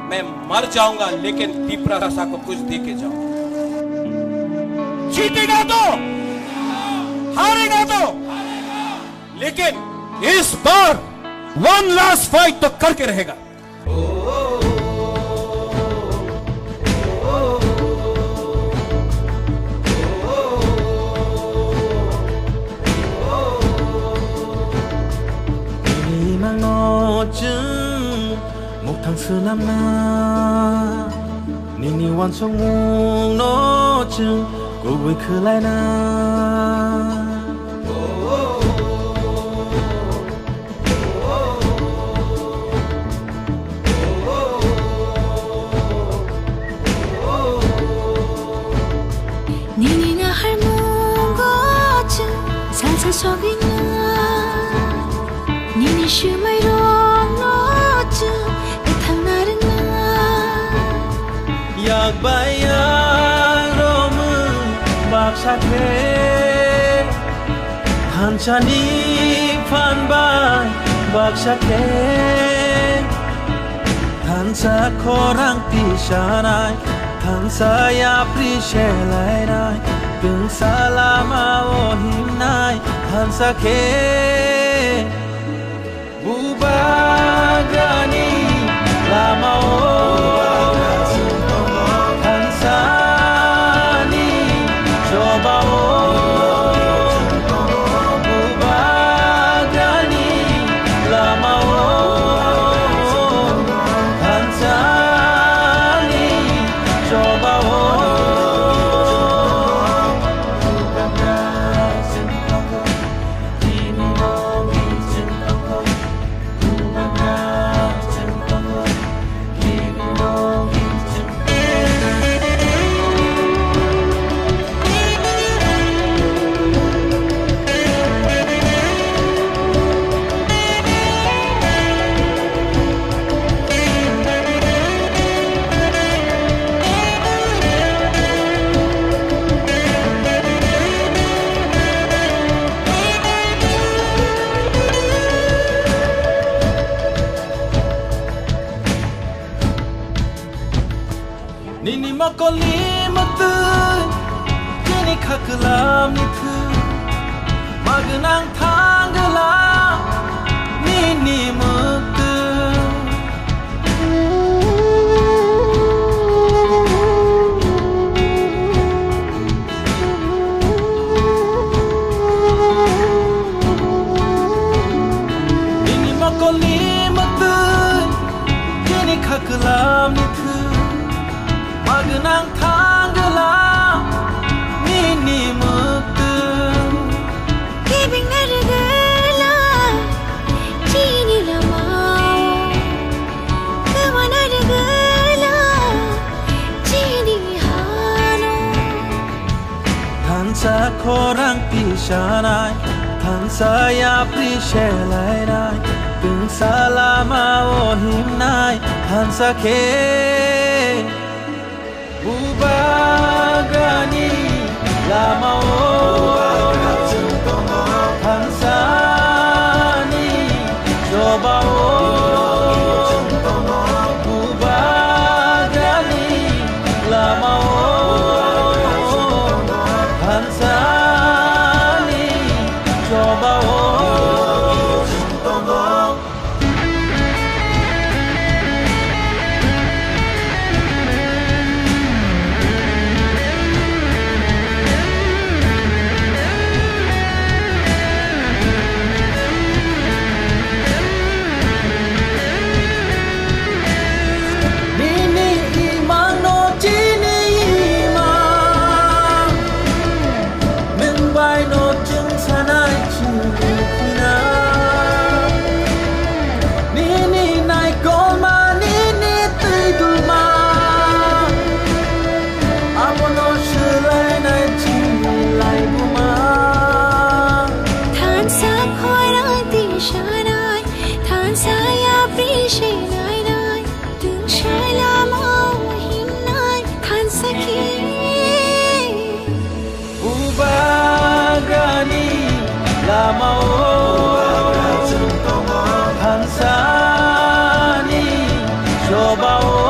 मैं मर जाऊंगा लेकिन पिपरासा को कुछ दे के जाऊंगा। जीतेगा तो, हारेगा तो, लेकिन इस बार वन लास्ट फाइट तो करके रहेगा। một thằng xưa năm na nini wan song mung no chừng cô vui khơi lại na nini na har mung go chừng sa sa so bin na nini shu mai rong no chừng yak bayang romun bak sakhe hanchani phan bai bak sakhe thansa khorang ti shanai thansa ya pri shelai nai tung salama o himnai thansa khe bubagani lama o nini makoli matu kini khaklam ni thu magnang thangla nini matu nini makoli matu kini khaklam ni thu magnang thangla nini muktu giving nargala chini lamao kama nargala chini hano thansa khorang pishanai thansa ya pri shelai nai tung salama o himnai thansa khe bubagani lama o thansani joba o bubagani lama o thansani joba o lama o thansani joba o